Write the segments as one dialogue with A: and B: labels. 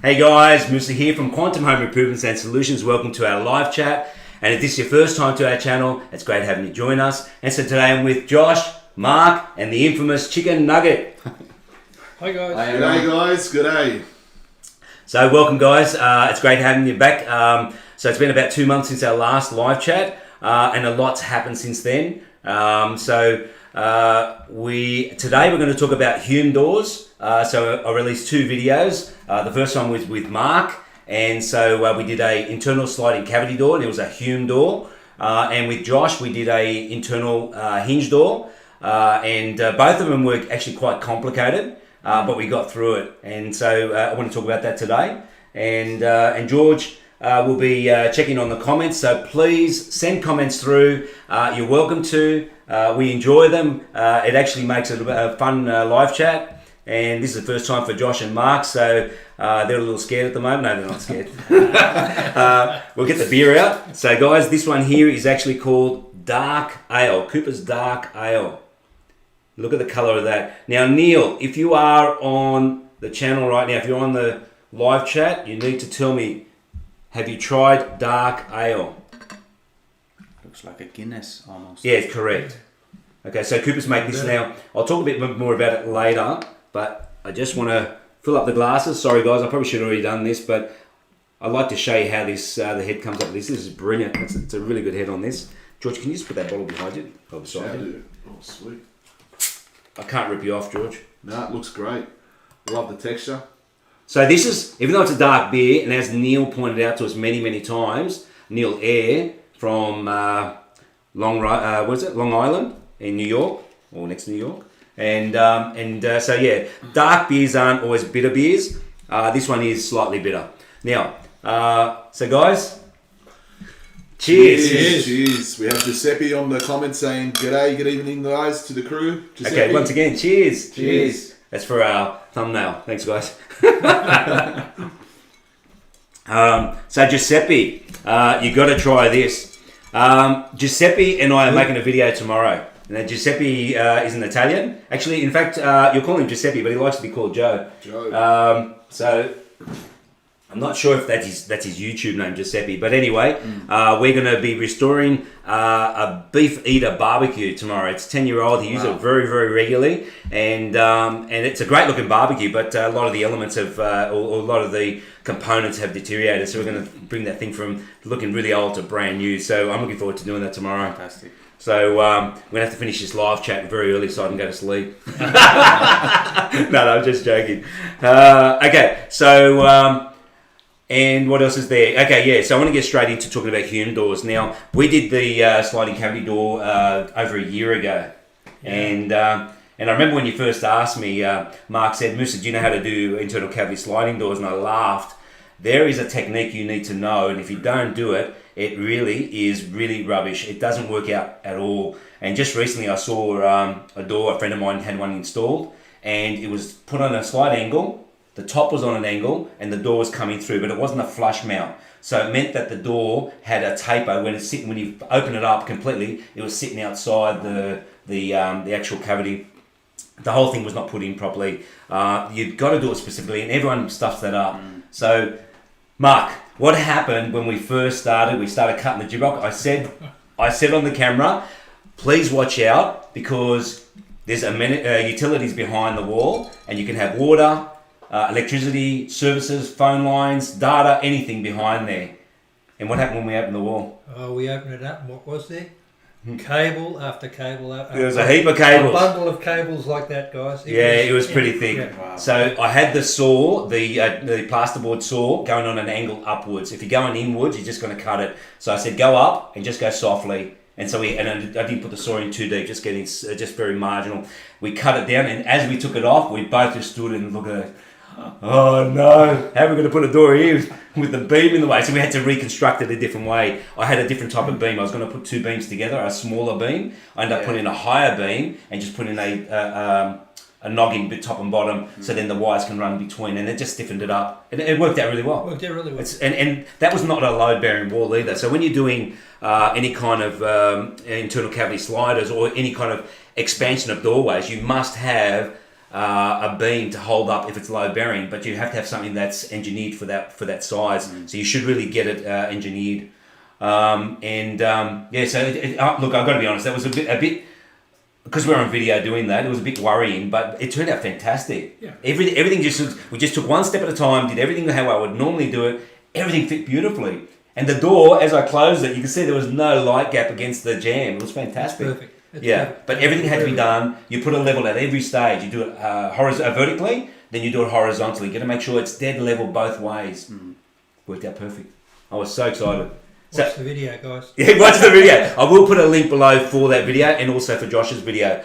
A: Hey guys, Musa here from Quantum Home Improvements and Solutions. Welcome to our live chat. And if this is your first time to our channel, it's great having you join us. And so today I'm with Josh, Mark, and the infamous Chicken Nugget.
B: Hi guys.
C: G'day guys, g'day.
A: So welcome guys, it's great having you back. So it's been about 2 months since our last live chat, and a lot's happened since then. Today we're going to talk about Hume Doors. So I released 2 videos. The first one was with Mark, and so we did a internal sliding cavity door, and it was a Hume door. And with Josh, we did a internal hinge door, and both of them were actually quite complicated, but we got through it. And so I want to talk about that today. And George will be checking on the comments, so please send comments through. You're welcome to. We enjoy them. It actually makes it a fun live chat. And this is the first time for Josh and Mark, so they're a little scared at the moment. No, they're not scared. We'll get the beer out. So guys, this one here is actually called Dark Ale, Cooper's Dark Ale. Look at the colour of that. Now Neil, if you are on the channel right now, if you're on the live chat, you need to tell me, have you tried Dark Ale?
B: Looks like a Guinness almost.
A: Yeah, correct. Okay, so Cooper's making this now. I'll talk a bit more about it later, but I just want to fill up the glasses. Sorry guys, I probably should have already done this, but I'd like to show you how this the head comes up with this. This is brilliant. It's a really good head on this. George, can you just put that bottle behind you? Oh, beside you?
C: Oh, sweet.
A: I can't rip you off, George.
C: No, it looks great. Love the texture.
A: So this is, even though it's a dark beer, and as Neil pointed out to us many times, Neil Eyre from Long Island in New York, or next to New York. So yeah, dark beers aren't always bitter beers. This one is slightly bitter. Now, so guys, cheers.
C: Cheers. We have Giuseppe on the comment saying, g'day, good evening guys to the crew. Giuseppe.
A: Okay, once again, cheers. That's for our thumbnail. Thanks guys. So Giuseppe, you got to try this. Giuseppe and I are making a video tomorrow. Now Giuseppe is an Italian. Actually, in fact, you'll call him Giuseppe, but he likes to be called Joe. So I'm not sure if that's his YouTube name, Giuseppe. But anyway, we're going to be restoring a beef eater barbecue tomorrow. It's 10-year-old. He uses it very regularly, and it's a great looking barbecue. But a lot of the elements have, or a lot of the components have deteriorated. So we're going to bring that thing from looking really old to brand new. So I'm looking forward to doing that tomorrow.
B: Fantastic.
A: So we're going to have to finish this live chat very early so I can go to sleep. No, I'm just joking. Okay, so... and what else is there? Okay, yeah, so I want to get straight into talking about Hume Doors. Now, we did the sliding cavity door over a year ago. And I remember when you first asked me, Mark said, Musa, do you know how to do internal cavity sliding doors? And I laughed. There is a technique you need to know, and if you don't do it, it really is really rubbish. It doesn't work out at all. And just recently I saw a door, a friend of mine had one installed, and it was put on a slight angle. The top was on an angle and the door was coming through, but it wasn't a flush mount. So it meant that the door had a taper. When you open it up completely, it was sitting outside the actual cavity. The whole thing was not put in properly. You've got to do it specifically, and everyone stuffs that up. So, Mark, what happened when we first started? We started cutting the gyprock. I said on the camera, please watch out because there's utilities behind the wall, and you can have water, electricity, services, phone lines, data, anything behind there. And what happened when we opened the wall?
B: We opened it up, and what was there? Cable after cable.
A: There was a heap of cables.
B: A bundle of cables like that, guys.
A: It was pretty thick.
B: Yeah. Wow.
A: So I had the saw, the plasterboard saw, going on an angle upwards. If you're going inwards, you're just going to cut it. So I said, go up and just go softly. And so I didn't put the saw in too deep, just very marginal. We cut it down, and as we took it off, we both just stood and looked at it. Oh no, how are we going to put a door here with the beam in the way? So we had to reconstruct it a different way. I had a different type of beam. I was going to put 2 beams together, a smaller beam. I ended up putting a higher beam and just putting a noggin bit top and bottom, so then the wires can run between, and it just stiffened it up. It worked out really well. And that was not a load-bearing wall either. So when you're doing any kind of internal cavity sliders or any kind of expansion of doorways, you must have a beam to hold up if it's low bearing, but you have to have something that's engineered for that size. So you should really get it engineered. So look, I've got to be honest, that was a bit because we're on video doing that, it was a bit worrying, but it turned out fantastic.
B: Yeah.
A: Everything we just took one step at a time, did everything how I would normally do it. Everything fit beautifully. And the door, as I closed it, you can see there was no light gap against the jamb. It was fantastic.
B: It's perfect. It's
A: yeah,
B: perfect.
A: but everything had to be done. You put a level at every stage. You do it vertically, then you do it horizontally. You got to make sure it's dead level both ways. Worked out perfect. I was so excited.
B: Watch the video, guys.
A: Yeah, watch the video. I will put a link below for that video and also for Josh's video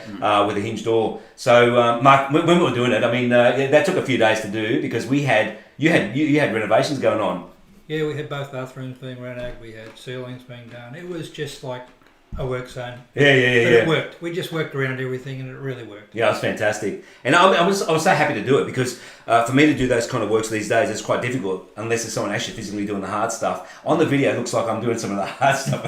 A: with the hinge door. So, Mark, when we were doing it, I mean, that took a few days to do because you had renovations going on.
B: Yeah, we had both bathrooms being renovated. We had ceilings being done. It was just like a work zone.
A: Yeah.
B: But it worked. We just worked around everything, and it really worked.
A: Yeah, it was fantastic, and I was so happy to do it because for me to do those kind of works these days, it's quite difficult unless it's someone actually physically doing the hard stuff. On the video, it looks like I'm doing some of the hard stuff.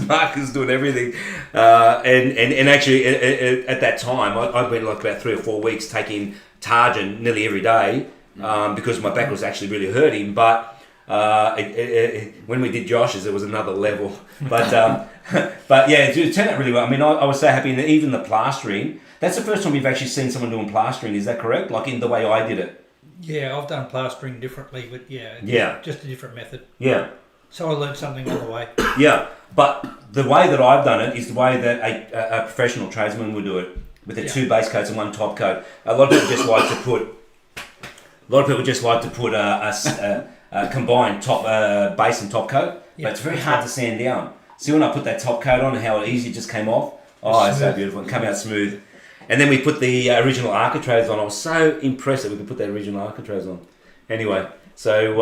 A: Marcus doing everything, and actually at that time, I went like about 3 or 4 weeks taking Targin nearly every day because my back was actually really hurting, but. When we did Josh's, it was another level, but yeah, it turned out really well. I mean, I was so happy, and even the plastering. That's the first time you've actually seen someone doing plastering. Is that correct? Like in the way I did it.
B: Yeah, I've done plastering differently, but just a different method.
A: Yeah.
B: So I learned something on the way.
A: Yeah, but the way that I've done it is the way that a professional tradesman would do it, with the 2 base coats and 1 top coat. A lot of people just like to put a combined top base and top coat, but it's very hard to sand down. See when I put that top coat on, how easy it just came off? Oh, it's so beautiful. It came out smooth. And then we put the original architraves on. I was so impressed that we could put that original architraves on. Anyway, so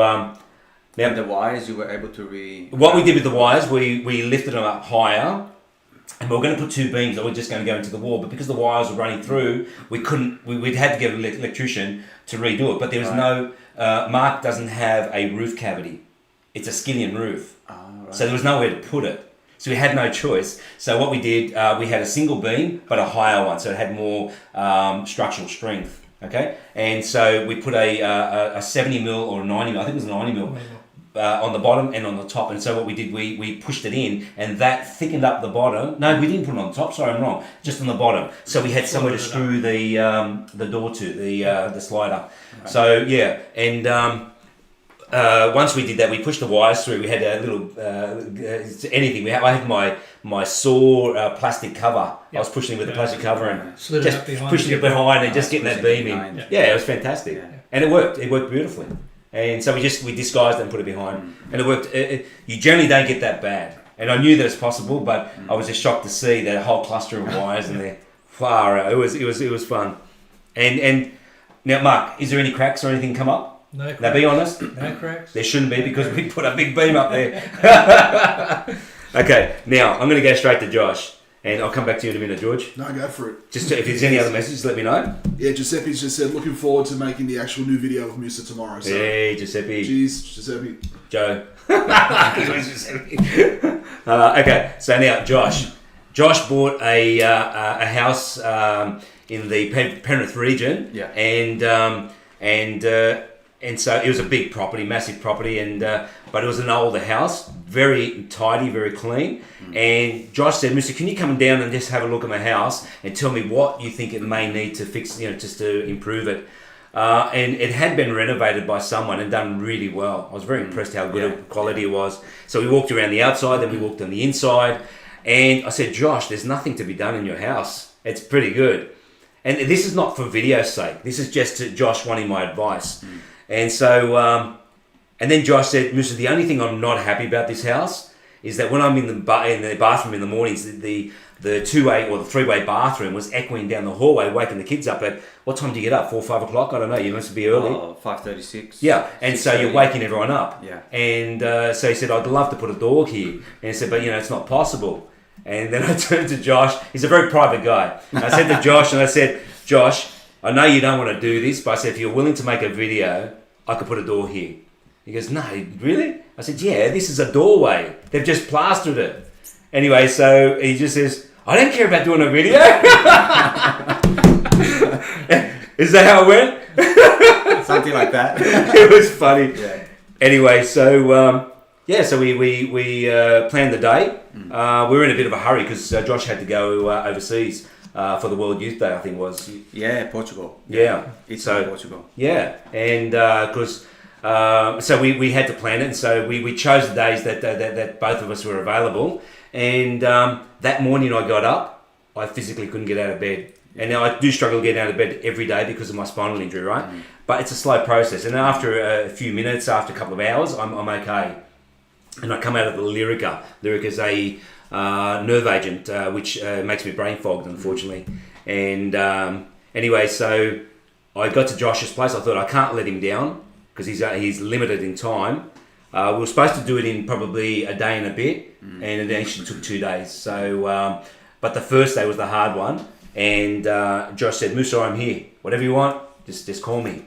D: now the wires you were able to
A: what we did with the wires, we lifted them up higher. And we were going to put 2 beams that were just going to go into the wall, but because the wires were running through, we'd had to get an electrician to redo it. But there was no, Mark doesn't have a roof cavity. It's a skillion roof. So there was nowhere to put it. So we had no choice. So what we did, we had a single beam, but a higher one, so it had more structural strength. Okay? And so we put a 70 mil or a 90 mil, I think it was a 90 mil. On the bottom and on the top, and so what we did, we pushed it in, and that thickened up the bottom. No, we didn't put it on the top. Sorry, I'm wrong. Just on the bottom. So we had somewhere to screw the door to the slider. Right. So yeah, and once we did that, we pushed the wires through. We had a little anything. I had my saw plastic cover. Yep. I was pushing it with the plastic cover and just pushing it behind and just getting that beam in. Yeah, it was fantastic, and it worked. It worked beautifully. And so we disguised and put it behind, and it worked. You generally don't get that bad, and I knew that it's possible, but I was just shocked to see that whole cluster of wires in there. Far out. It was fun. And now, Mark, is there any cracks or anything come up?
B: No cracks.
A: Now, be honest.
B: No cracks.
A: There shouldn't be because we put a big beam up there. Okay, now I'm going to go straight to Josh. And I'll come back to you in a minute, George.
C: No, go for it.
A: Just if there's any other messages, let me know.
C: Yeah, Giuseppe's just said, looking forward to making the actual new video of Musa tomorrow. So.
A: Hey, Giuseppe.
C: Cheers, Giuseppe.
A: Joe. Okay, so now Josh. Josh bought a house in the Penrith region.
D: Yeah.
A: And so it was a big property, massive property, and but it was an older house, very tidy, very clean. And Josh said, "Mister, can you come down and just have a look at my house and tell me what you think it may need to fix, just to improve it?" And it had been renovated by someone and done really well. I was very impressed how good a quality it was. So we walked around the outside, then we walked on the inside, and I said, "Josh, there's nothing to be done in your house. It's pretty good." And this is not for video's sake. This is just to Josh wanting my advice. And so, and then Josh said, "Mister, the only thing I'm not happy about this house is that when I'm in the bathroom in the mornings, the 2-way or the 3-way bathroom was echoing down the hallway, waking the kids up at, what time do you get up? 4 or 5 o'clock? I don't know. You must be early.
D: 5:36.
A: Yeah, and so you're waking everyone up.
D: Yeah.
A: And so he said, I'd love to put a door here. And he said, but it's not possible. And then I turned to Josh. He's a very private guy. And I said to Josh, Josh, I know you don't want to do this, but I said, if you're willing to make a video, I could put a door here. He goes, no, really? I said, yeah, this is a doorway. They've just plastered it. Anyway, so he just says, I don't care about doing a video. Is that how it went?
D: Something like that.
A: It was funny.
D: Yeah.
A: Anyway, so so we planned the day. We were in a bit of a hurry because Josh had to go overseas for the World Youth Day, I think it was.
D: Yeah, Portugal.
A: Yeah.
D: It's
A: So-
D: in Portugal.
A: Yeah, and because so we had to plan it, and so we chose the days that both of us were available. And that morning I got up, I physically couldn't get out of bed. And now I do struggle getting out of bed every day because of my spinal injury, right? But it's a slow process. And after a few minutes, after a couple of hours, I'm okay. And I come out of the Lyrica. Lyrica is a nerve agent, which makes me brain fogged, unfortunately. And anyway, so I got to Josh's place. I thought I can't let him down because he's limited in time. We were supposed to do it in probably a day and a bit, and it actually took 2 days. So, but the first day was the hard one. And Josh said, "Musa, I'm here. Whatever you want, just call me."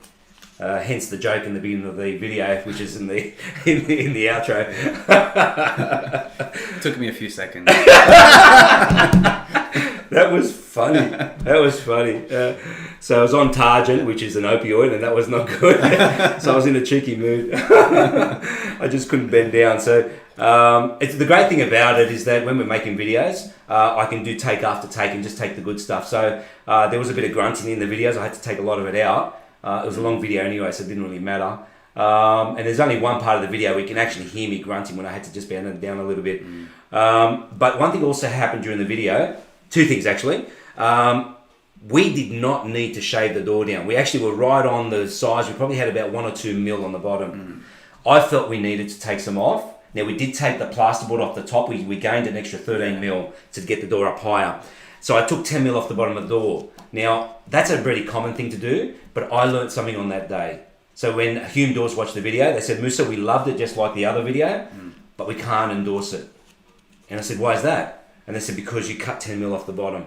A: Hence the joke in the beginning of the video, which is in the in the outro.
D: Took me a few seconds.
A: That was funny. That was funny. So I was on Targent, which is an opioid, and that was not good. So I was in a cheeky mood. I just couldn't bend down. So it's the great thing about it is that when we're making videos, I can do take after take and just take the good stuff. So there was a bit of grunting in the videos. I had to take a lot of it out. It was a long video anyway, so it didn't really matter. And there's only one part of the video where you can actually hear me grunting when I had to just bend it down a little bit. But one thing also happened during the video. Two things actually. We did not need to shave the door down. We actually were right on the size. We probably had about 1 or 2 mil on the bottom. I felt we needed to take some off. Now we did take the plasterboard off the top. We gained an extra 13 mil to get the door up higher. So I took 10 mil off the bottom of the door. Now that's a pretty common thing to do, but I learned something on that day. So when Hume Doors watched the video, they said, "Musa, we loved it just like the other video, but we can't endorse it." And I said, "Why is that?" And they said, "Because you cut 10 mil off the bottom.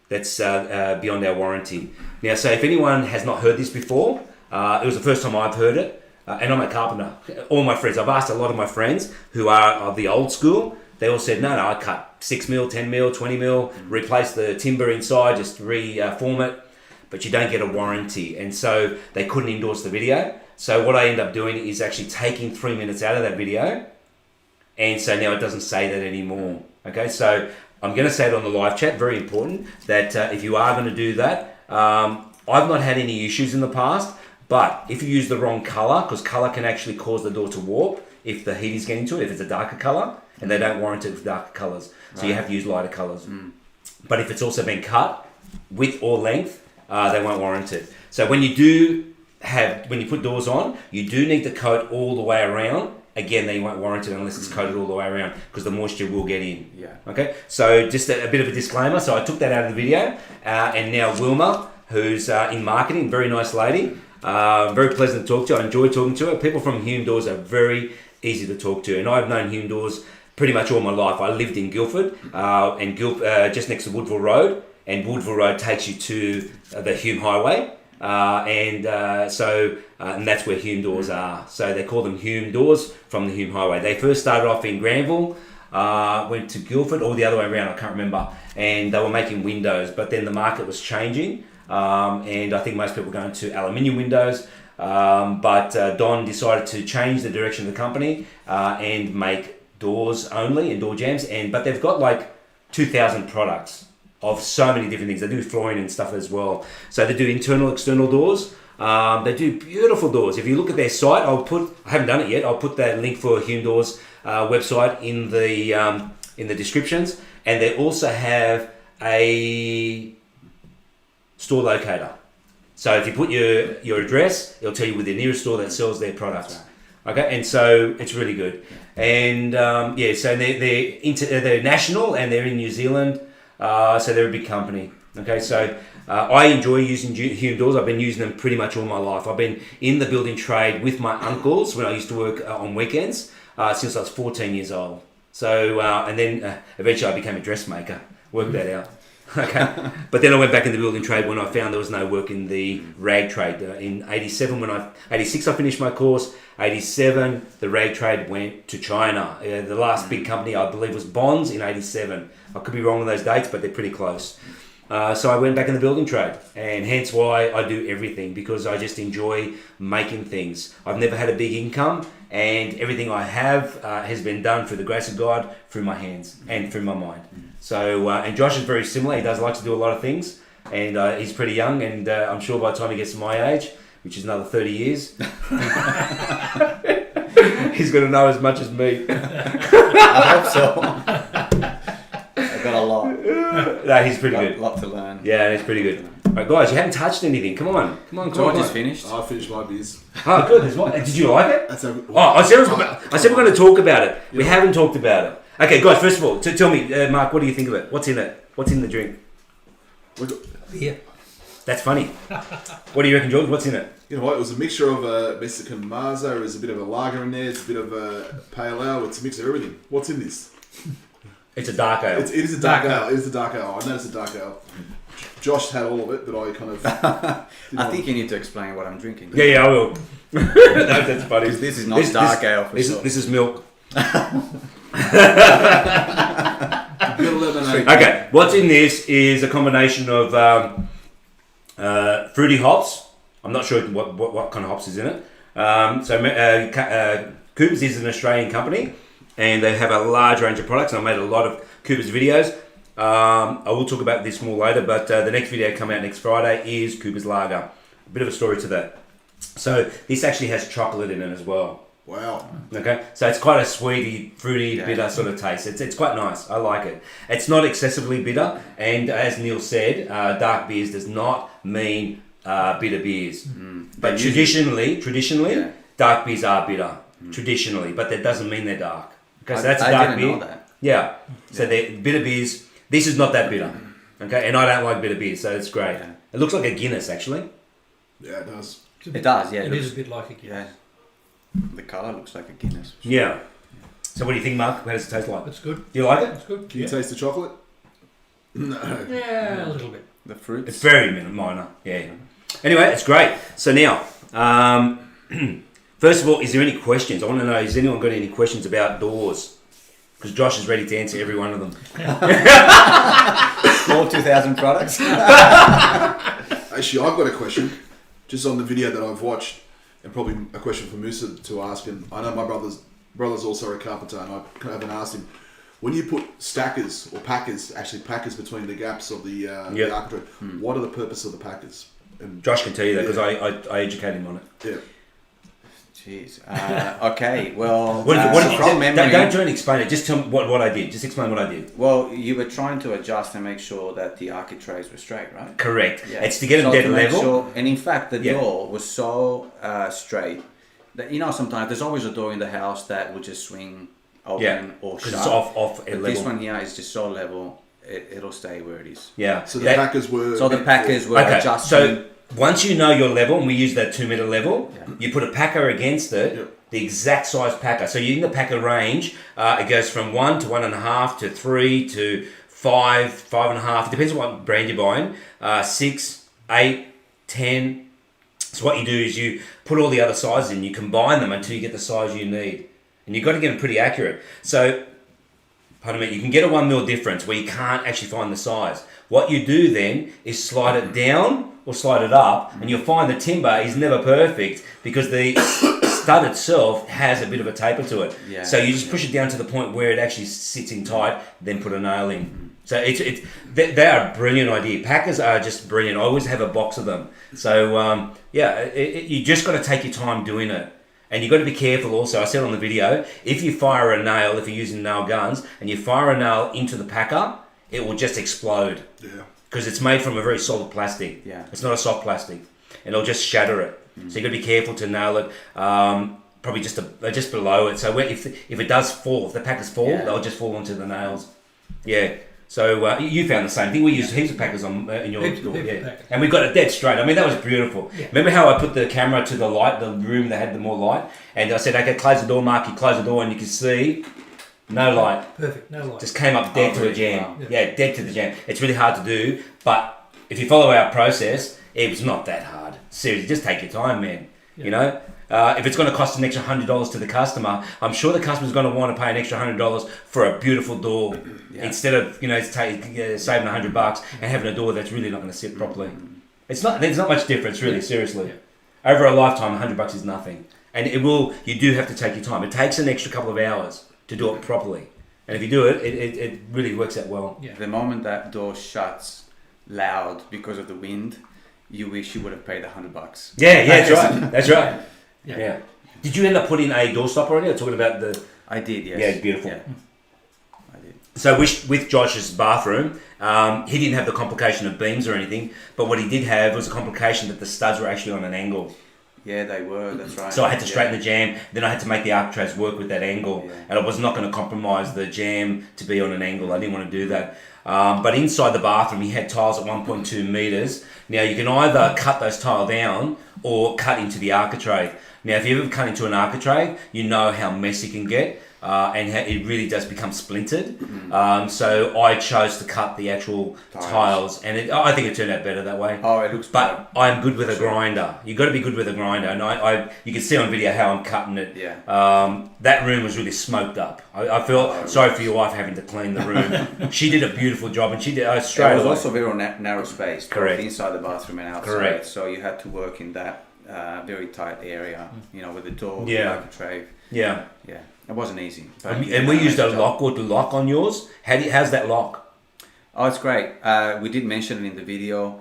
A: That's beyond our warranty." Now, so if anyone has not heard this before, it was the first time I've heard it. And I'm a carpenter. All my friends, I've asked a lot of my friends who are of the old school, they all said, no, I cut 6 mil, 10 mil, 20 mil, replace the timber inside, just reform it, but you don't get a warranty. And so they couldn't endorse the video. So what I end up doing is actually taking 3 minutes out of that video. And so now it doesn't say that anymore. Okay, so I'm going to say it on the live chat, very important, that if you are going to do that, I've not had any issues in the past, but if you use the wrong color, because color can actually cause the door to warp if the heat is getting to it, if it's a darker color, and they don't warrant it with darker colors. So you have to use lighter colors. But if it's also been cut, width or length, they won't warrant it. So when you put doors on, you do need to coat all the way around. Again, they won't warrant it unless it's coated all the way around because the moisture will get in.
D: Yeah.
A: Okay. So just a bit of a disclaimer. So I took that out of the video, and now Wilma, who's in marketing, very nice lady, very pleasant to talk to. I enjoy talking to her. People from Hume Doors are very easy to talk to, and I've known Hume Doors pretty much all my life. I lived in Guildford, and just next to Woodville Road, and Woodville Road takes you to the Hume Highway. And that's where Hume Doors are. So they call them Hume Doors from the Hume Highway. They first started off in Granville, went to Guildford, or the other way around, I can't remember. And they were making windows, but then the market was changing. And I think most people were going to aluminium windows. But Don decided to change the direction of the company and make doors only and door jambs. But they've got like 2,000 products of so many different things. They do flooring and stuff as well. So they do internal, external doors. They do beautiful doors. If you look at their site, I haven't done it yet. I'll put that link for Hume Doors website in the descriptions. And they also have a store locator. So if you put your address, it'll tell you with the nearest store that sells their products. Okay, and so it's really good. And so they're national and they're in New Zealand. So they're a big company. Okay, so I enjoy using Hume Doors. I've been using them pretty much all my life. I've been in the building trade with my uncles when I used to work on weekends since I was 14 years old. So and then eventually I became a dressmaker. Worked that out. Okay, but then I went back in the building trade when I found there was no work in the rag trade. In 86 I finished my course. 87 the rag trade went to China. The last big company I believe was Bonds in 87. I could be wrong on those dates, but they're pretty close. So I went back in the building trade, and hence why I do everything, because I just enjoy making things. I've never had a big income, and everything I have has been done through the grace of God, through my hands and through my mind. So, and Josh is very similar. He does like to do a lot of things, and he's pretty young, and I'm sure by the time he gets to my age, which is another 30 years, he's going to know as much as me.
D: I hope so. I've got a lot.
A: No, he's pretty good.
D: Lot to learn.
A: Yeah, he's pretty good. All right, guys, you haven't touched anything. Come on.
D: George is finished.
C: I finished my beers.
A: Oh, good. There's one. Did you like it?
C: That's a,
A: I said we're going to talk about it. We haven't talked about it. Okay, guys, first of all, tell me, Mark, what do you think of it? What's in it? What's in the drink?
B: Beer.
A: That's funny. What do you reckon, George? What's in it?
C: You know what? It was a mixture of a Mexican Maza. There's a bit of a lager in there. It's a bit of a pale ale. It's a mix of everything. What's in this?
A: It's a dark ale.
C: It is a dark ale. It is a dark ale. I know it's a dark ale. Josh had all of it, but I kind of...
D: I think you need to explain what I'm drinking.
A: Yeah, I will. That's funny.
D: This is not dark ale for sure.
A: This is milk.
C: lemonade.
A: Okay, what's in this is a combination of fruity hops. I'm not sure what kind of hops is in it. Coopers is an Australian company, and they have a large range of products. I made a lot of Coopers videos. I will talk about this more later, but the next video come out next Friday is Coopers Lager. A bit of a story to that. So this actually has chocolate in it as well.
C: Wow.
A: Okay, so it's quite a sweety, fruity, bitter sort of taste. It's quite nice. I like it. It's not excessively bitter, and as Neil said, dark beers does not mean bitter beers. But traditionally, dark beers are bitter. Traditionally, but that doesn't mean they're dark. Okay, so that's a dark beer.
D: Know that.
A: Yeah. So they're bitter beers. This is not that bitter. Okay, and I don't like bitter beers, so it's great.
D: Yeah.
A: It looks like a Guinness, actually.
C: Yeah, it does.
D: It does, yeah.
B: It is a bit like a Guinness.
D: Yeah. The colour looks like a Guinness.
A: Yeah. So what do you think, Mark? How does it taste like?
B: It's good.
A: Do you like it?
B: It's good.
C: Can you taste the chocolate? No.
B: Yeah, a little bit.
D: The fruits.
A: It's very minor. Yeah. Anyway, it's great. So now, first of all, is there any questions? I want to know, has anyone got any questions about doors? Because Josh is ready to answer every one of them.
D: All 2,000 products.
C: Actually, I've got a question. Just on the video that I've watched, and probably a question for Musa to ask. And I know my brother's also a carpenter, and I haven't asked him. When you put stackers or packers between the gaps of the architrave, what are the purpose of the packers? And
A: Josh can tell you that because I educate him on it.
C: Yeah.
D: Jeez. Okay. Well,
A: From
D: memory,
A: don't try and explain it. Just tell me what I did. Just explain what I did.
D: Well, you were trying to adjust and make sure that the architraves were straight, right?
A: Correct.
D: Yeah.
A: It's to get them
D: So
A: dead
D: to make
A: level.
D: sure- and in fact, the door was so straight that sometimes there's always a door in the house that will just swing open or
A: because
D: shut.
A: it's off a
D: But
A: level.
D: this one here is just so level, it'll stay where it is.
A: Yeah.
C: So the packers were...
A: Okay,
D: adjusting.
A: so once you know your level, and we use that 2 meter level, you put a packer against it, the exact size packer. So in the packer range, it goes from 1 to 1.5 to 3 to 5, 5.5. It depends on what brand you're buying. 6, 8, 10. So what you do is you put all the other sizes in, you combine them until you get the size you need. And you've got to get them pretty accurate. So, pardon me, you can get a 1 mil difference where you can't actually find the size. What you do then is slide it down or slide it up, and you'll find the timber is never perfect because the stud itself has a bit of a taper to it.
D: Yeah.
A: So you just push it down to the point where it actually sits in tight, then put a nail in. So they are a brilliant idea. Packers are just brilliant. I always have a box of them. So you just got to take your time doing it. And you've got to be careful also. I said on the video, if you fire a nail, if you're using nail guns, and you fire a nail into the packer, it will just explode. Yeah. Because it's made from a very solid plastic.
D: Yeah.
A: It's not a soft plastic. And it'll just shatter it. So you've got to be careful to nail it. Probably just below it. So if it does fall, if the packers fall, they'll just fall onto the nails. Yeah. So you found the same thing. We used heaps of packers in your door, and we got it dead straight. I mean, that was beautiful. Yeah. Remember how I put the camera to the light, the room that had the more light, and I said, "Okay, close the door, Mark." You close the door, and you can see no light.
B: Perfect, no light.
A: Just came up dead to a jam.
D: Wow.
A: Yeah, dead to the jam. It's really hard to do, but if you follow our process, it was not that hard. Seriously, just take your time, man. Yeah. You know. if it's going to cost an extra $100 to the customer, I'm sure the customer's going to want to pay an extra $100 for a beautiful door instead of saving $100 and having a door that's really not going to sit properly. There's not much difference really, seriously. Over a lifetime, $100 is nothing, and you do have to take your time. It takes an extra couple of hours to do it properly, and if you do it, it really works out well.
D: The moment that door shuts loud because of the wind, you wish you would have paid $100.
A: Yeah, that's right. That's right. Yeah. Did you end up putting a door stopper on it? Or talking about the?
D: I did. Yes.
A: Yeah, it's beautiful.
D: Yeah. I did.
A: So with Josh's bathroom, he didn't have the complication of beams or anything, but what he did have was a complication that the studs were actually on an angle.
D: Yeah, they were. That's right.
A: So I had to straighten the jamb. Then I had to make the architraves work with that angle, and I was not going to compromise the jamb to be on an angle. I didn't want to do that. But inside the bathroom, he had tiles at 1.2 meters. Now you can either cut those tile down or cut into the architrave. Now, if you ever cut into an architrave, you know how messy it can get, and how it really does become splintered. So I chose to cut the actual tiles, and I think it turned out better that way.
D: Oh, it looks better.
A: But I'm good with a grinder. You've got to be good with a grinder, and you can see on video how I'm cutting it.
D: Yeah.
A: That room was really smoked up. I feel sorry for your wife having to clean the room. She did a beautiful job, and she did straight away.
D: It was also very narrow space,
A: Correct.
D: Inside the bathroom and outside.
A: Correct.
D: So you had to work in that very tight area, with the door, the
A: Yeah.
D: architrave.
A: Yeah.
D: Yeah. It wasn't easy. But
A: And we used a lock or to lock on yours. How's that lock?
D: Oh, it's great. We did mention it in the video.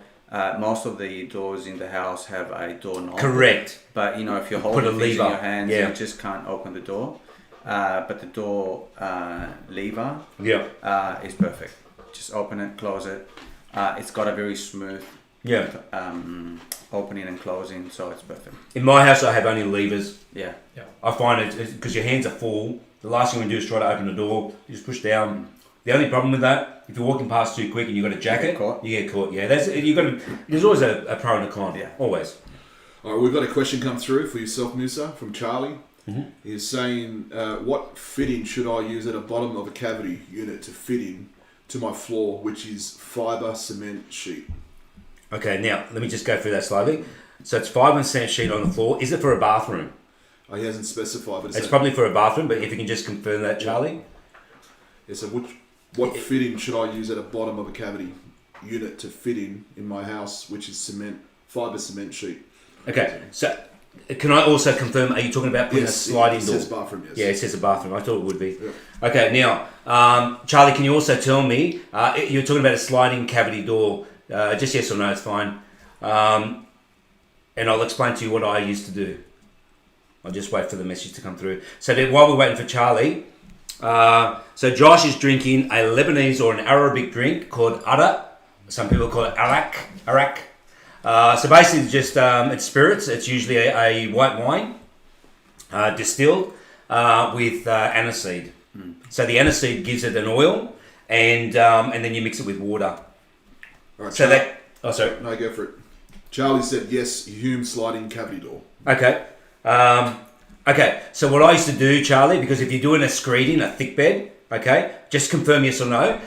D: Most of the doors in the house have a door knob.
A: Correct.
D: But if you're holding
A: a
D: things in
A: lever.
D: your hands,
A: Yeah.
D: you just can't open the door. But the door lever is perfect. Just open it, close it. It's got a very smooth opening and closing, so it's perfect.
A: In my house, I have only levers.
D: Yeah.
A: I find it because your hands are full. The last thing we do is try to open the door. You just push down. The only problem with that, if you're walking past too quick and you've got a jacket, you get caught. Yeah, there's always a pro and a con.
D: Yeah.
A: Always.
C: All right, we've got a question come through for yourself, Musa, from Charlie. He's saying, what fitting should I use at the bottom of a cavity unit to fit in to my floor, which is fibre cement sheet?
A: Okay, now let me just go through that slowly. So it's 5% sheet on the floor. Is it for a bathroom?
C: Oh, he hasn't specified, but
A: It's probably for a bathroom, but if you can just confirm that, Charlie.
C: Yeah, so what fitting should I use at the bottom of a cavity unit to fit in my house, which is fibre cement sheet?
A: Okay, so can I also confirm, are you talking about putting a sliding door?
C: It says bathroom, yes.
A: Yeah, it says a bathroom. I thought it would be.
C: Yeah.
A: Okay, now, Charlie, can you also tell me, you're talking about a sliding cavity door, just yes or no, it's fine. And I'll explain to you what I used to do. I'll just wait for the message to come through. So while we're waiting for Charlie, so Josh is drinking a Lebanese or an Arabic drink called Ada. Some people call it Arak. So basically it's just it's spirits. It's usually a white wine distilled with aniseed. So the aniseed gives it an oil, and then you mix it with water.
C: All right,
A: So that... Oh, sorry.
C: No, go for it. Charlie said yes, Hume sliding cavity door.
A: Okay. Okay, so what I used to do, Charlie, because if you're doing a screeding, a thick bed, okay, just confirm yes or no.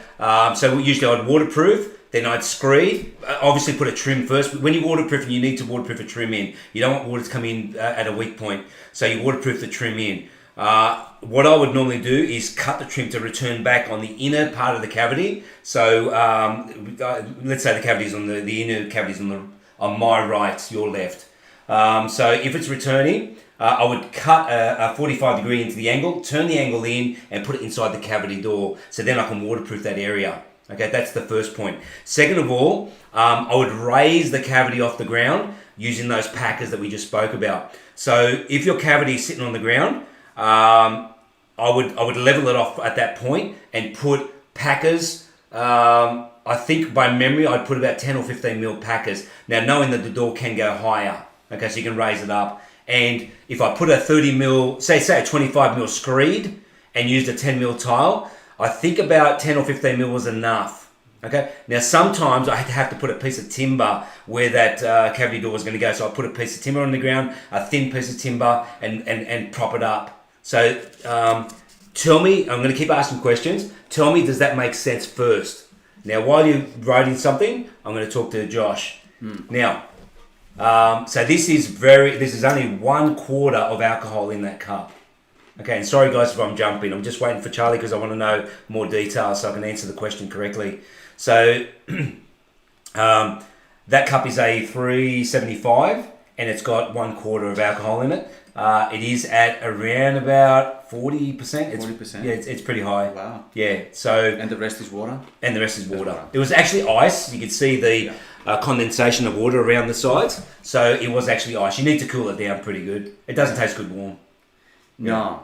A: So usually I'd waterproof, then I'd screed. Obviously put a trim first. When you're waterproofing, you need to waterproof a trim in. You don't want water to come in at a weak point. So you waterproof the trim in. What I would normally do is cut the trim to return back on the inner part of the cavity. So let's say the cavity's on the inner cavity's on my right, your left. So if it's returning, I would cut a 45 degree into the angle, turn the angle in, and put it inside the cavity door. So then I can waterproof that area. Okay, that's the first point. Second of all, I would raise the cavity off the ground using those packers that we just spoke about. So if your cavity is sitting on the ground, I would level it off at that point and put packers. I think by memory I'd put about 10 or 15 mil packers. Now knowing that the door can go higher, okay, so you can raise it up. And if I put a 30 mil, say a 25 mil screed and used a 10 mil tile, I think about 10 or 15 mil was enough. Okay. Now sometimes I have to put a piece of timber where that cavity door is going to go. So I put a piece of timber on the ground, a thin piece of timber, and prop it up. So tell me, I'm going to keep asking questions. Tell me, does that make sense first? Now, while you're writing something, I'm going to talk to Josh. Now, So this is only 1/4 of alcohol in that cup. Okay, and sorry guys if I'm jumping. I'm just waiting for Charlie because I want to know more details so I can answer the question correctly. So that cup is a 375 and it's got 1/4 of alcohol in it. It is at around about 40%.
D: 40%?
A: Yeah, it's pretty high.
D: Wow.
A: Yeah, so...
D: And the rest is water?
A: And the rest is water. It was actually ice. You could see the condensation of water around the sides. So it was actually ice. You need to cool it down pretty good. It doesn't taste good warm.
D: No.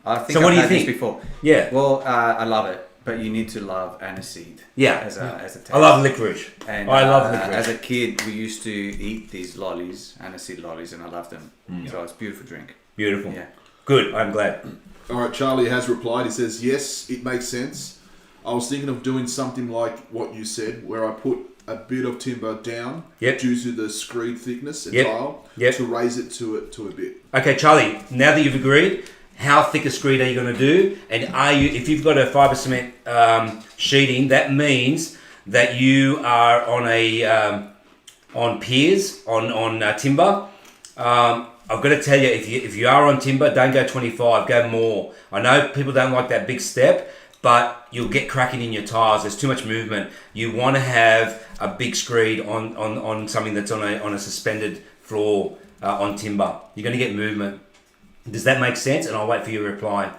D: I think
A: So what
D: I've
A: do you
D: had
A: think?
D: this before.
A: Yeah.
D: Well, I love it, but you need to love aniseed.
A: Yeah.
D: As a taste.
A: I love licorice.
D: And
A: I love licorice.
D: As a kid, we used to eat these lollies, aniseed lollies, and I love them. So it's a beautiful drink.
A: Beautiful.
D: Yeah.
A: Good. I'm glad.
C: All right, Charlie has replied. He says, yes, it makes sense. I was thinking of doing something like what you said, where I put a bit of timber down due to the screed thickness and tile to raise it to a bit.
A: Okay, Charlie, now that you've agreed, how thick a screed are you going to do? And if you've got a fibre cement sheeting, that means that you are on piers, on timber. I've got to tell you, if you are on timber, don't go 25, go more. I know people don't like that big step, but you'll get cracking in your tyres. There's too much movement. You want to have a big screed on something that's on a suspended floor on timber. You're going to get movement. Does that make sense? And I'll wait for your reply.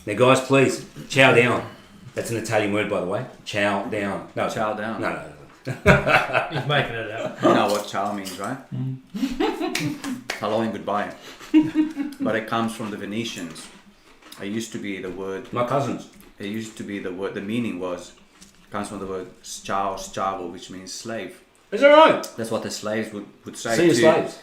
A: Now, guys, please, chow down. That's an Italian word, by the way. Chow down. No,
D: Chow down.
A: No.
B: He's making it up.
D: You know what chow means, right? Hello and goodbye. But it comes from the Venetians. It used to be the word...
A: My cousins.
D: It used to be the word... The meaning comes from the word sciao, sciavo, which means slave.
A: Is that right?
D: That's what the slaves would say.
A: See the slaves?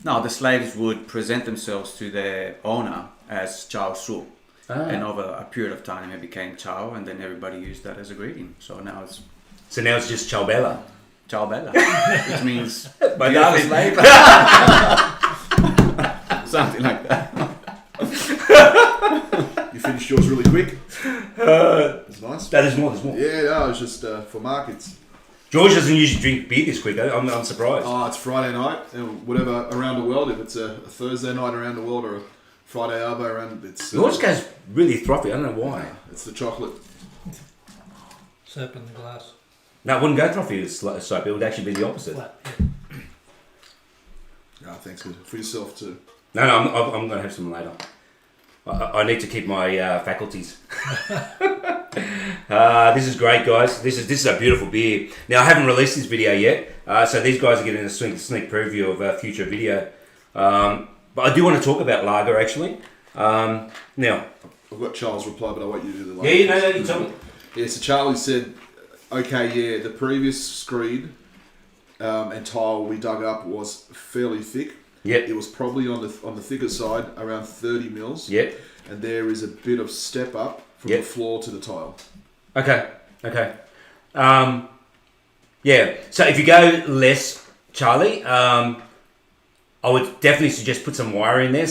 D: No, the slaves would present themselves to their owner as Chao Su. And over a period of time it became Chao, and then everybody used that as a greeting. So now it's
A: just Ciao Bella.
D: Ciao Bella, which means
A: My
D: beautiful
A: darling.
D: slave. Something like that.
C: You finished yours really quick. That's nice.
A: There's more.
C: Yeah, no, it's just for markets.
A: George doesn't usually drink beer this quick. I'm surprised.
C: Oh, it's Friday night, and whatever around the world. If it's a Thursday night around the world or a Friday arvo around, it's
A: Yours goes really frothy. I don't know why.
C: it's the chocolate.
B: Soap in the glass.
A: No, it wouldn't go frothy with soap. It would actually be the opposite.
B: Flat.
C: Oh, thanks for yourself too.
A: No, I'm going to have some later. I need to keep my faculties. This is great, guys. This is a beautiful beer. Now, I haven't released this video yet, so these guys are getting a sneak preview of a future video. But I do want to talk about lager, actually. Now,
C: I've got Charles' reply, but I want you to do the last.
A: no, you tell me.
C: Yeah, so Charlie said, okay, yeah, the previous screed and tile we dug up was fairly thick.
A: Yep.
C: It was probably on the thicker side, around 30 mils.
A: Yep.
C: And there is a bit of step up from the floor to the tile.
A: Okay. Yeah. So if you go less, Charlie, I would definitely suggest put some wire in there,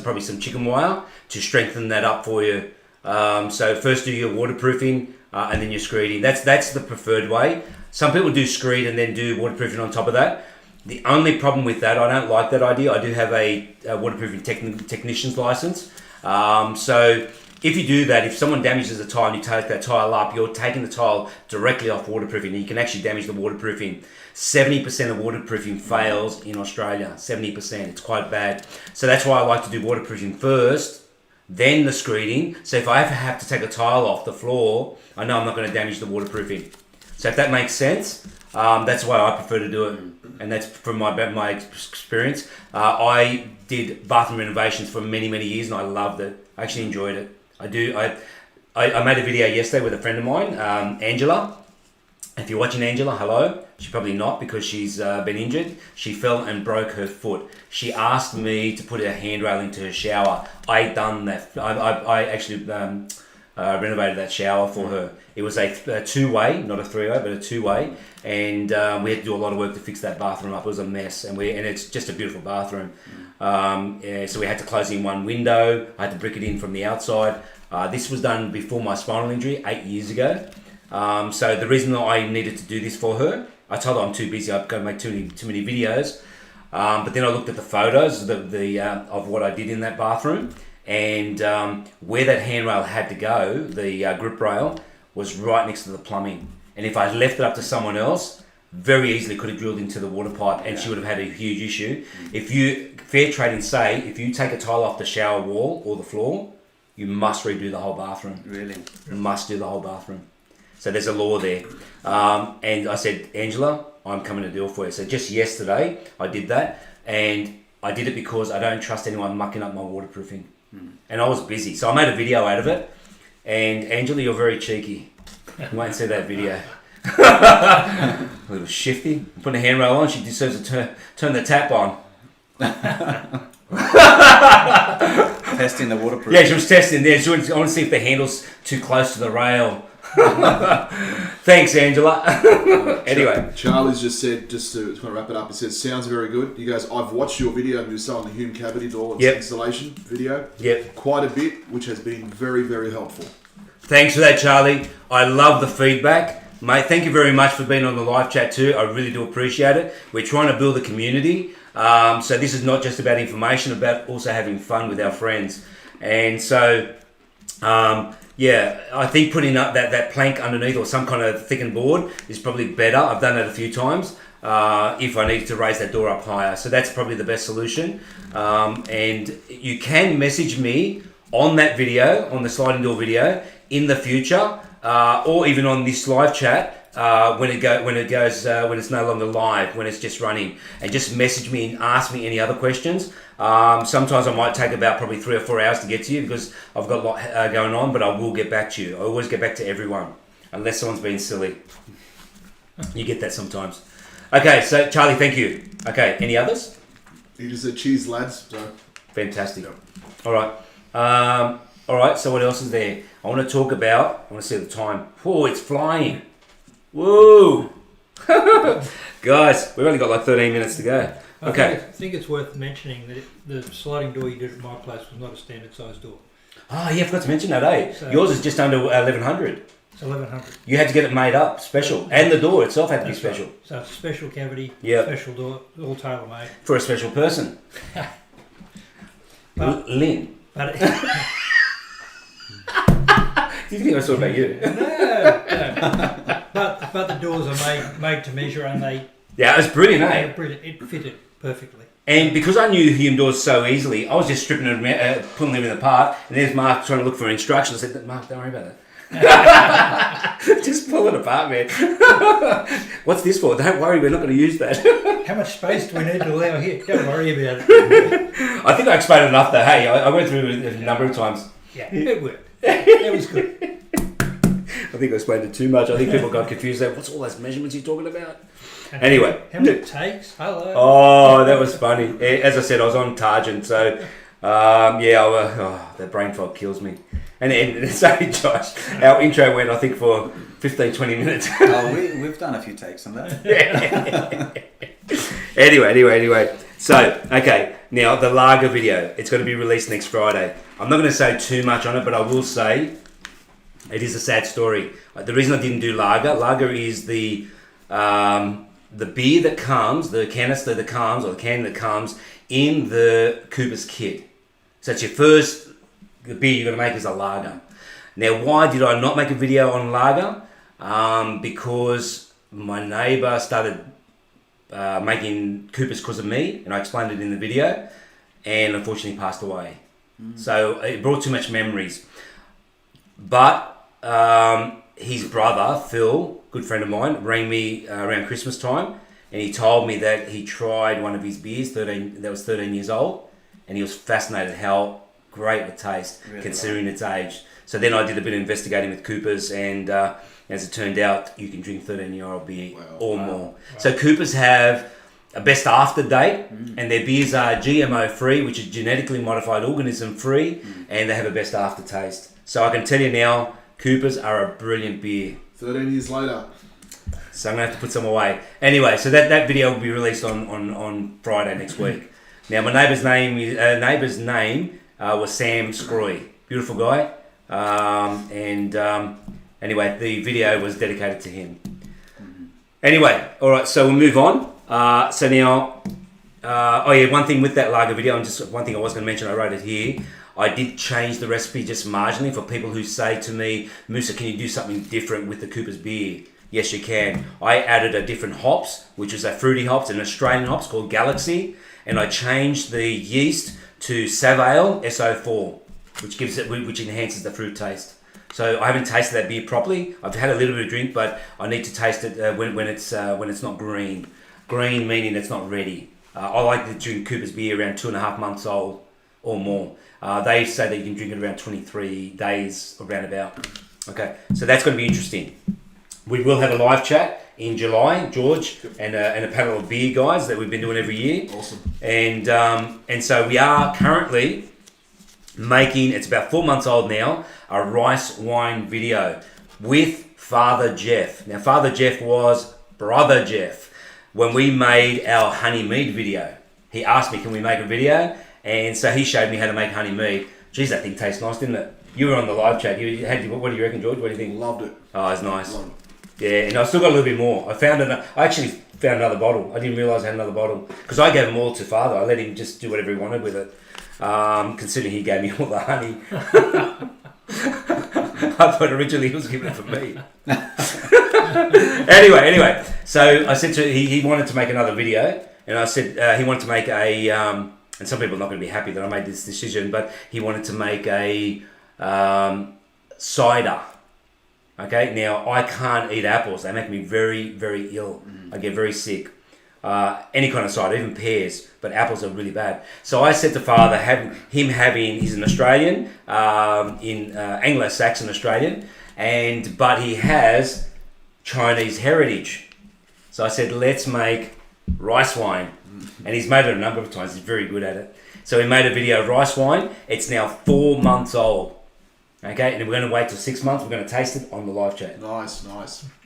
A: probably some chicken wire to strengthen that up for you. So first do your waterproofing and then your screeding. That's the preferred way. Some people do screed and then do waterproofing on top of that. The only problem with that, I don't like that idea. I do have a waterproofing technician's license. So if you do that, if someone damages a tile and you take that tile up, you're taking the tile directly off waterproofing and you can actually damage the waterproofing. 70% of waterproofing fails in Australia. 70%. It's quite bad. So that's why I like to do waterproofing first, then the screeding. So if I ever have to take a tile off the floor, I know I'm not going to damage the waterproofing. So if that makes sense, that's why I prefer to do it. And that's from my experience. I did bathroom renovations for many, many years and I loved it. I actually enjoyed it. I made a video yesterday with a friend of mine, Angela. If you're watching Angela, hello. She's probably not because she's been injured. She fell and broke her foot. She asked me to put a handrail into her shower. I done that. I actually renovated that shower for her. It was a two-way, not a three-way, but a two-way. And we had to do a lot of work to fix that bathroom up. It was a mess. And it's just a beautiful bathroom. So we had to close in one window. I had to brick it in from the outside. This was done before my spinal injury 8 years ago. So the reason that I needed to do this for her, I told her I'm too busy. I've got to make too many videos. But then I looked at the photos of what I did in that bathroom, and where that handrail had to go, the grip rail, was right next to the plumbing. And if I left it up to someone else, very easily could have drilled into the water pipe, and she would have had a huge issue. If you, fair trading say, if you take a tile off the shower wall or the floor, you must redo the whole bathroom.
D: Really?
A: You must do the whole bathroom. So there's a law there. And I said, Angela, I'm coming to deal for you. So just yesterday, I did that. And I did it because I don't trust anyone mucking up my waterproofing. And I was busy. So I made a video out of it. And Angela, you're very cheeky. You won't see that video. A little shifty. Putting a handrail on, she deserves to turn the tap on.
D: Testing the waterproof.
A: Yeah, she was testing there. I want to see if the handle's too close to the rail. Thanks, Angela. Anyway,
C: Charlie's just said, just to kind of wrap it up, he says, sounds very good. He goes, I've watched your video, Musa, on the Hume cavity door installation video.
A: Yep.
C: Quite a bit, which has been very, very helpful.
A: Thanks for that, Charlie. I love the feedback. Mate, thank you very much for being on the live chat too. I really do appreciate it. We're trying to build a community. So this is not just about information, about also having fun with our friends. And so, I think putting up that plank underneath or some kind of thickened board is probably better. I've done that a few times if I needed to raise that door up higher. So that's probably the best solution. And you can message me on that video, on the sliding door video, in the future, or even on this live chat when it's no longer live, when it's just running, and just message me and ask me any other questions. Sometimes I might take about probably 3 or 4 hours to get to you because I've got a lot going on, but I will get back to you. I always get back to everyone, unless someone's being silly. You get that sometimes. Okay, so Charlie, thank you. Okay, any others?
C: He just said, cheers, lads. So.
A: Fantastic. All right, so what else is there? I want to see the time. Oh, it's flying. Whoa. Guys, we've only got like 13 minutes to go. Okay.
B: I think it's worth mentioning that the sliding door you did at my place was not a standard size door.
A: Oh, yeah, I forgot to mention that, eh? So yours is just under 1,100.
B: It's 1,100.
A: You had to get it made up, special. And the door itself had to be special.
B: Right. So it's a special cavity,
A: yep.
B: Special door, all tailor-made.
A: For a special person. Lynn.
B: But
A: Do you think I was talking about you?
B: No. But the doors are made to measure, and they...
A: Yeah, it was brilliant, eh?
B: Brilliant. It fitted perfectly.
A: And because I knew Hume Doors so easily, I was just stripping them, pulling them apart, and there's Mark trying to look for instructions. I said, Mark, don't worry about that. Just pull it apart, man. What's this for? Don't worry, we're not going to use that.
B: How much space do we need to allow here? Don't worry about it.
A: I think I explained enough though. Hey, I went through it a number of times.
B: Yeah, it worked. It was good.
A: I think I explained it too much. I think people got confused there. What's all those measurements you're talking about?
B: And
A: anyway.
B: How many takes? Hello.
A: Oh, that was funny. As I said, I was on Targent, so that brain fog kills me. And sorry, Josh, our intro went, I think, for 15, 20 minutes.
D: We've done a few takes on that.
A: Anyway. So, okay, now the lager video. It's going to be released next Friday. I'm not going to say too much on it, but I will say it is a sad story. The reason I didn't do lager is the beer that comes, the canister that comes, or the can that comes in the Cooper's kit. So it's your first beer you're going to make is a lager. Now, why did I not make a video on lager? Because my neighbour started making Coopers because of me, and I explained it in the video, and unfortunately passed away. So it brought too much memories. But his brother, Phil, good friend of mine, rang me around Christmas time, and he told me that he tried one of his beers, that was 13 years old, and he was fascinated how great it tastes, really, considering its age. So then I did a bit of investigating with Coopers, and as it turned out, you can drink 13-year-old beer or more. Wow. So Coopers have a best after date, and their beers are GMO free, which is genetically modified organism free, and they have a best aftertaste. So I can tell you now, Coopers are a brilliant beer.
C: 13 years later.
A: So I'm going to have to put some away. Anyway, so that video will be released on Friday next week. Now, my neighbour's name was Sam Scroy. Beautiful guy. Anyway, the video was dedicated to him. Anyway, all right. So we'll move on. So now, one thing with that lager video, and just one thing I was going to mention, I wrote it here. I did change the recipe just marginally for people who say to me, Musa, can you do something different with the Cooper's beer? Yes, you can. I added a different hops, which is a fruity hops, an Australian hops called Galaxy, and I changed the yeast to Savale SO4, which enhances the fruit taste. So I haven't tasted that beer properly. I've had a little bit of drink, but I need to taste it when it's not green. Green meaning it's not ready. I like to drink Cooper's beer around 2.5 months old or more. They say that you can drink it around 23 days or roundabout. Okay, so that's going to be interesting. We will have a live chat in July, George, and a panel of beer guys that we've been doing every year.
C: Awesome.
A: And so we are currently making, it's about 4 months old now, a rice wine video with Father Jeff. Now, Father Jeff was Brother Jeff. When we made our honey mead video, he asked me, can we make a video? And so he showed me how to make honey mead. Geez, that thing tastes nice, didn't it? You were on the live chat. What do you reckon, George? What do you think?
C: Loved it.
A: Oh, it's nice.
C: Loved it.
A: Yeah, and I still got a little bit more. I actually found another bottle. I didn't realise I had another bottle. Because I gave them all to Father. I let him just do whatever he wanted with it. Considering he gave me all the honey. I thought originally he was giving it for me. Anyway. So I said to he wanted to make another video. And I said he wanted to make a... and some people are not going to be happy that I made this decision. But he wanted to make a cider. Okay, now I can't eat apples. They make me very, very ill. I get very sick. Any kind of cider, even pears, but apples are really bad. So I said to Father, he's an Australian, in Anglo-Saxon Australian, but he has Chinese heritage. So I said, let's make rice wine. And he's made it a number of times. He's very good at it. So we made a video of rice wine. It's now 4 months old. Okay, and we're going to wait till 6 months. We're going to taste it on the live chat.
C: Nice.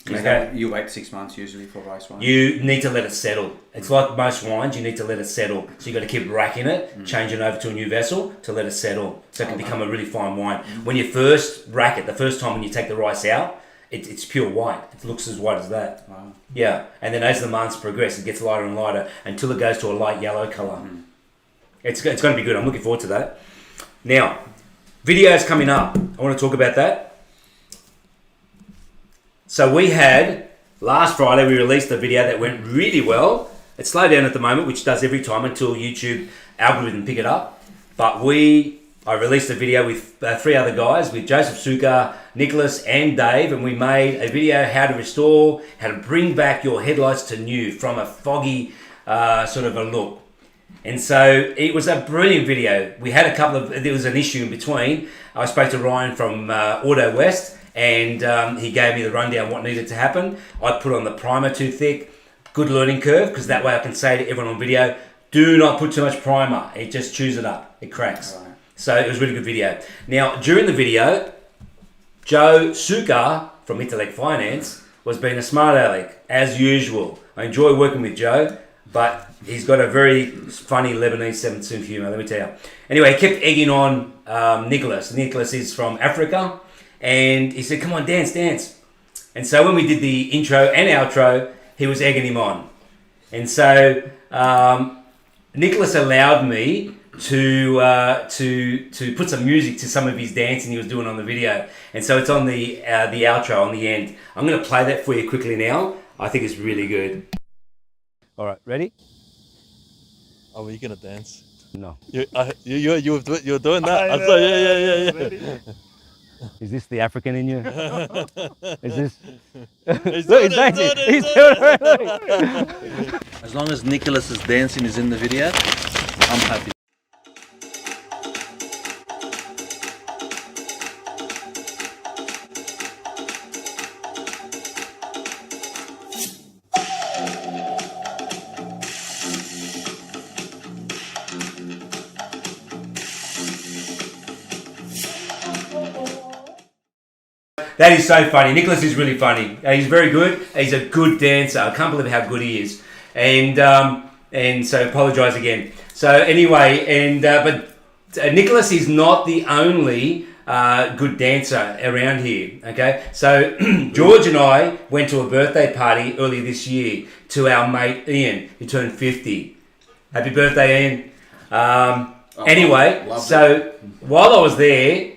A: Okay.
D: You wait 6 months usually for rice wine?
A: You need to let it settle. It's like most wines, you need to let it settle. So you've got to keep racking it, change it over to a new vessel to let it settle. So it can become a really fine wine. When you first rack it, the first time when you take the rice out, it's pure white. It looks as white as that.
D: Wow.
A: Yeah, and then as the months progress, it gets lighter and lighter until it goes to a light yellow colour. It's going to be good. I'm looking forward to that. Now, videos coming up. I want to talk about that. So we had, last Friday, we released a video that went really well. It's slowed down at the moment, which does every time until YouTube algorithm pick it up. But I released a video with 3 other guys, with Joseph Suka, Nicholas and Dave, and we made a video how to bring back your headlights to new from a foggy sort of a look. And so it was a brilliant video. We had there was an issue in between. I spoke to Ryan from Auto West, and he gave me the rundown what needed to happen. I put on the primer too thick. Good learning curve, because that way I can say to everyone on video, do not put too much primer. It just chews it up. It cracks. Right. So it was a really good video. Now, during the video, Joe Suka from Intellect Finance was being a smart aleck, as usual. I enjoy working with Joe, but he's got a very funny Lebanese sense of humour, let me tell you. Anyway, he kept egging on Nicholas. Nicholas is from Africa, and he said, come on, dance. And so when we did the intro and outro, he was egging him on. And so Nicholas allowed me to put some music to some of his dancing he was doing on the video. And so it's on the outro on the end. I'm going to play that for you quickly now. I think it's really good.
E: All right, ready?
F: Oh, were you gonna dance?
E: No.
F: You're doing that. I thought, yeah.
E: Is this the African in you? Is this?
F: He's
E: Look,
F: doing
E: he's dancing.
F: it.
E: He's doing it.
G: As long as Nicholas's dancing is in the video, I'm happy.
A: That is so funny. Nicholas is really funny. He's very good. He's a good dancer. I can't believe how good he is. And so apologise again. So anyway, but Nicholas is not the only good dancer around here. Okay, so George and I went to a birthday party earlier this year to our mate Ian, who turned 50. Happy birthday, Ian. Anyway, so while I was there,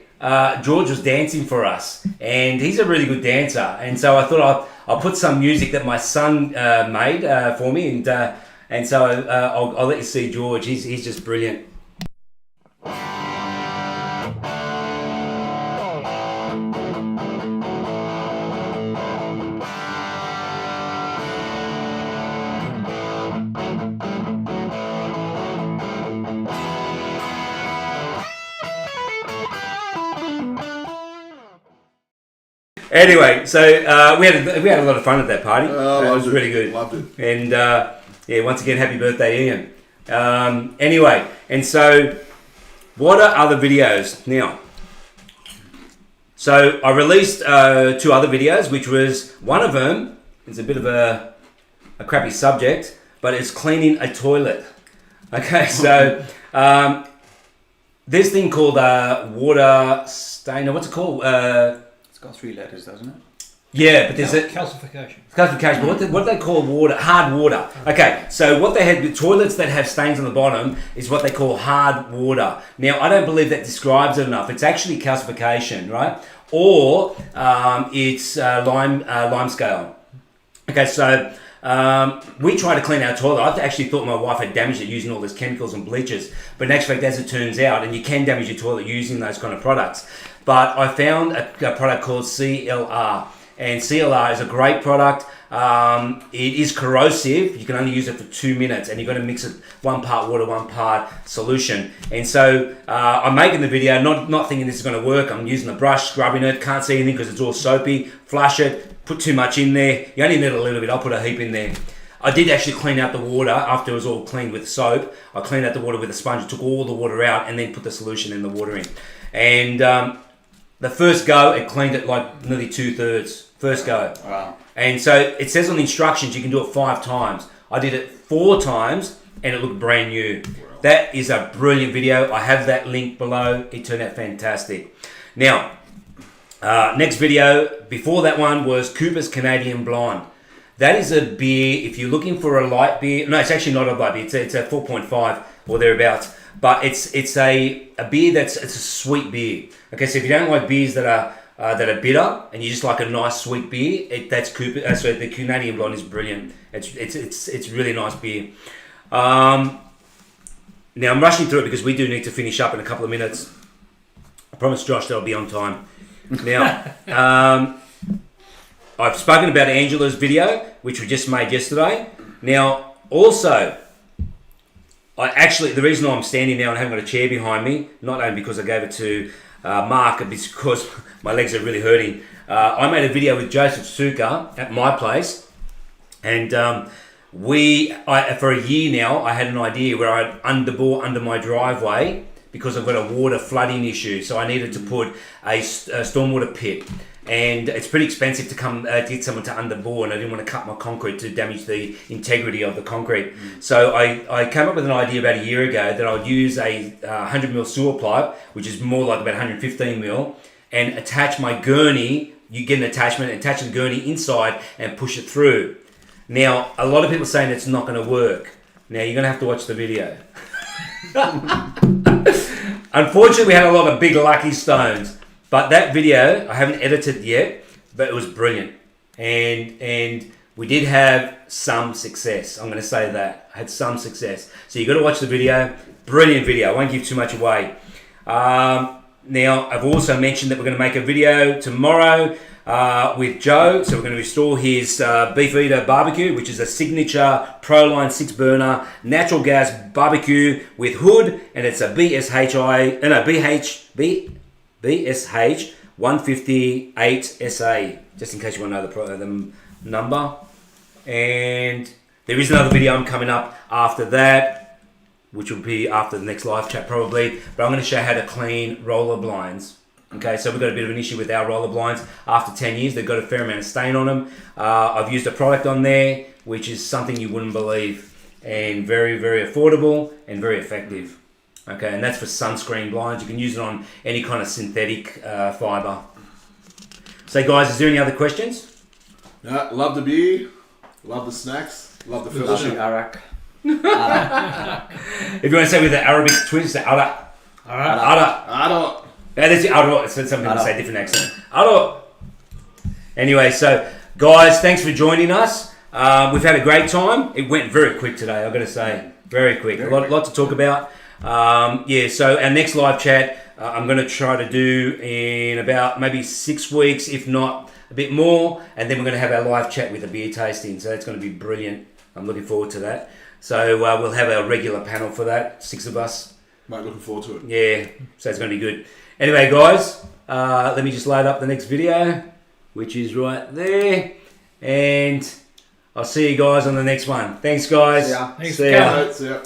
A: George was dancing for us, and he's a really good dancer. And so I thought I'll put some music that my son made for me, and so I'll let you see George. He's just brilliant. Anyway, so we had a lot of fun at that party. It was really good.
C: Loved it.
A: And once again, happy birthday, Ian. Anyway, and so what are other videos now? So I released 2 other videos, which was one of them. It's a bit of a crappy subject, but it's cleaning a toilet. Okay, so this thing called water stainer. What's it called?
D: It's got 3 letters, doesn't it?
A: Yeah, but there's
B: calcification.
A: Calcification, but what they call water, hard water. Okay, so what they had with toilets that have stains on the bottom is what they call hard water. Now, I don't believe that describes it enough. It's actually calcification, right? Or it's lime scale. Okay, so we try to clean our toilet. I actually thought my wife had damaged it using all those chemicals and bleaches, but in actual fact, as it turns out, and you can damage your toilet using those kind of products. But I found a product called CLR, and CLR is a great product. It is corrosive. You can only use it for 2 minutes, and you've got to mix it 1 part water, 1 part solution. And so I'm making the video, not thinking this is going to work. I'm using the brush, scrubbing it, can't see anything because it's all soapy. Flush it, put too much in there. You only need a little bit. I'll put a heap in there. I did actually clean out the water after it was all cleaned with soap. I cleaned out the water with a sponge, took all the water out, and then put the solution in the water in. And the first go, it cleaned it like nearly 2/3. First go.
D: Wow.
A: And so it says on the instructions you can do it 5 times. I did it 4 times and it looked brand new. That is a brilliant video. I have that link below. It turned out fantastic. Now, next video before that one was Cooper's Canadian Blonde. That is a beer, if you're looking for a light beer, no, it's actually not a light beer, it's a 4.5 or thereabouts. But it's a beer it's a sweet beer. Okay, so if you don't like beers that are bitter and you just like a nice sweet beer, that's Cooper. So the Canadian Blonde is brilliant. It's really nice beer. Now I'm rushing through it because we do need to finish up in a couple of minutes. I promise Josh that I'll be on time. Now I've spoken about Angela's video, which we just made yesterday. Now also, the reason I'm standing now and haven't got a chair behind me, not only because I gave it to Mark, but because my legs are really hurting. I made a video with Joseph Suka at my place, and for a year now, I had an idea where I'd underbore under my driveway because I've got a water flooding issue, so I needed to put a stormwater pit. And it's pretty expensive to get someone to underbore, and I didn't want to cut my concrete to damage the integrity of the concrete. So I came up with an idea about a year ago that I'd use a 100mm sewer pipe, which is more like about 115mm, and attach my gurney. You get an attachment, attach the gurney inside and push it through. Now, a lot of people are saying it's not going to work. Now, you're going to have to watch the video. Unfortunately, we had a lot of big lucky stones. But that video, I haven't edited yet, but it was brilliant. And we did have some success. I'm going to say that. I had some success. So you got to watch the video. Brilliant video. I won't give too much away. Now, I've also mentioned that we're going to make a video tomorrow with Joe. So we're going to restore his Beef Eater barbecue, which is a signature Proline 6-burner natural gas barbecue with hood. And it's a BSH 158 SA, just in case you want to know the number. And there is another video coming up after that, which will be after the next live chat probably. But I'm going to show how to clean roller blinds. Okay, so we've got a bit of an issue with our roller blinds. After 10 years, they've got a fair amount of stain on them. I've used a product on there, which is something you wouldn't believe. And very, very affordable and very effective. Okay, and that's for sunscreen blinds. You can use it on any kind of synthetic fibre. So, guys, is there any other questions?
C: No, love the beer, love the snacks, love the fellowship.
D: Arak.
A: If you want to say with the Arabic twist, say ara. Ara.
C: Ara.
A: Yeah, that's it. Ara. So some people say different accent. Ara. Anyway, so guys, thanks for joining us. We've had a great time. It went very quick today, I've got to say. Very quick. A lot to talk about. So our next live chat, I'm going to try to do in about maybe 6 weeks, if not a bit more. And then we're going to have our live chat with a beer tasting. So that's going to be brilliant. I'm looking forward to that. So we'll have our regular panel for that, 6 of us.
C: Mate, looking forward to it.
A: Yeah, so it's going to be good. Anyway, guys, let me just load up the next video, which is right there. And I'll see you guys on the next one. Thanks, guys.
C: See ya.
B: Thanks
A: See
B: for
A: ya.
B: coming.
C: See ya.